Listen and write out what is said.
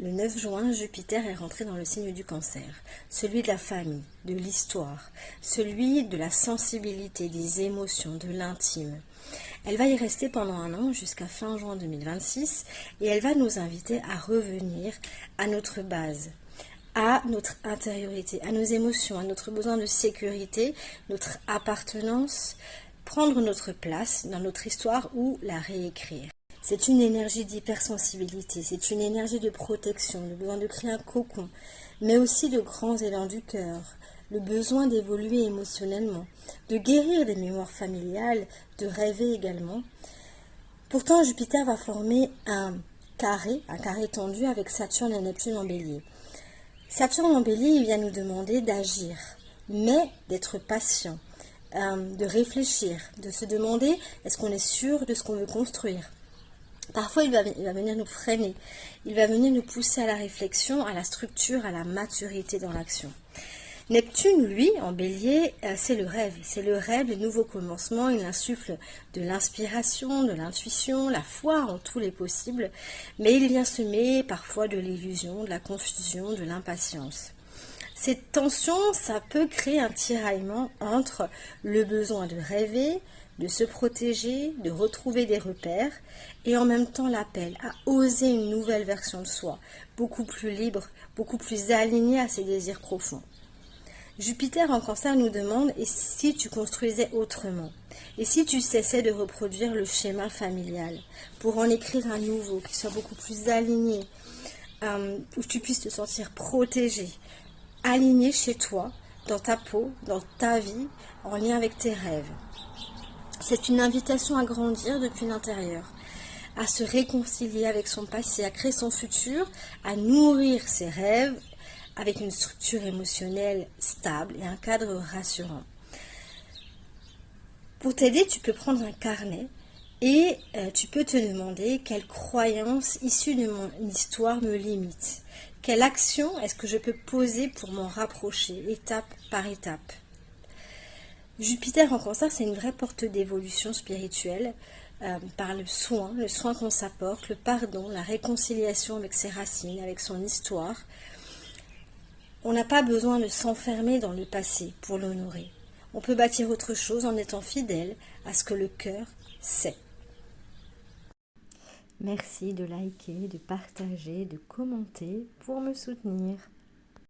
Le 9 juin, Jupiter est rentré dans le signe du Cancer, celui de la famille, de l'histoire, celui de la sensibilité, des émotions, de l'intime. Elle va y rester pendant un an jusqu'à fin juin 2026 et elle va nous inviter à revenir à notre base, à notre intériorité, à nos émotions, à notre besoin de sécurité, notre appartenance, prendre notre place dans notre histoire ou la réécrire. C'est une énergie d'hypersensibilité, c'est une énergie de protection, le besoin de créer un cocon, mais aussi de grands élans du cœur, le besoin d'évoluer émotionnellement, de guérir des mémoires familiales, de rêver également. Pourtant, Jupiter va former un carré tendu avec Saturne et Neptune en bélier. Saturne en bélier, il vient nous demander d'agir, mais d'être patient, de réfléchir, de se demander est-ce qu'on est sûr de ce qu'on veut construire. Parfois, il va venir nous freiner, il va venir nous pousser à la réflexion, à la structure, à la maturité dans l'action. Neptune, lui, en bélier, c'est le rêve, les nouveaux commencements, il insuffle de l'inspiration, de l'intuition, la foi en tous les possibles, mais il vient semer parfois de l'illusion, de la confusion, de l'impatience. Cette tension, ça peut créer un tiraillement entre le besoin de rêver, de se protéger, de retrouver des repères, et en même temps l'appel à oser une nouvelle version de soi, beaucoup plus libre, beaucoup plus alignée à ses désirs profonds. Jupiter en Cancer nous demande « et si tu construisais autrement ?» Et si tu cessais de reproduire le schéma familial pour en écrire un nouveau qui soit beaucoup plus aligné, où tu puisses te sentir protégé, aligné chez toi, dans ta peau, dans ta vie, en lien avec tes rêves. C'est une invitation à grandir depuis l'intérieur, à se réconcilier avec son passé, à créer son futur, à nourrir ses rêves avec une structure émotionnelle stable et un cadre rassurant. Pour t'aider, tu peux prendre un carnet et tu peux te demander quelle croyance issue de mon histoire me limite. Quelle action est-ce que je peux poser pour m'en rapprocher, étape par étape. Jupiter en Cancer, c'est une vraie porte d'évolution spirituelle par le soin qu'on s'apporte, le pardon, la réconciliation avec ses racines, avec son histoire. On n'a pas besoin de s'enfermer dans le passé pour l'honorer. On peut bâtir autre chose en étant fidèle à ce que le cœur sait. Merci de liker, de partager, de commenter pour me soutenir.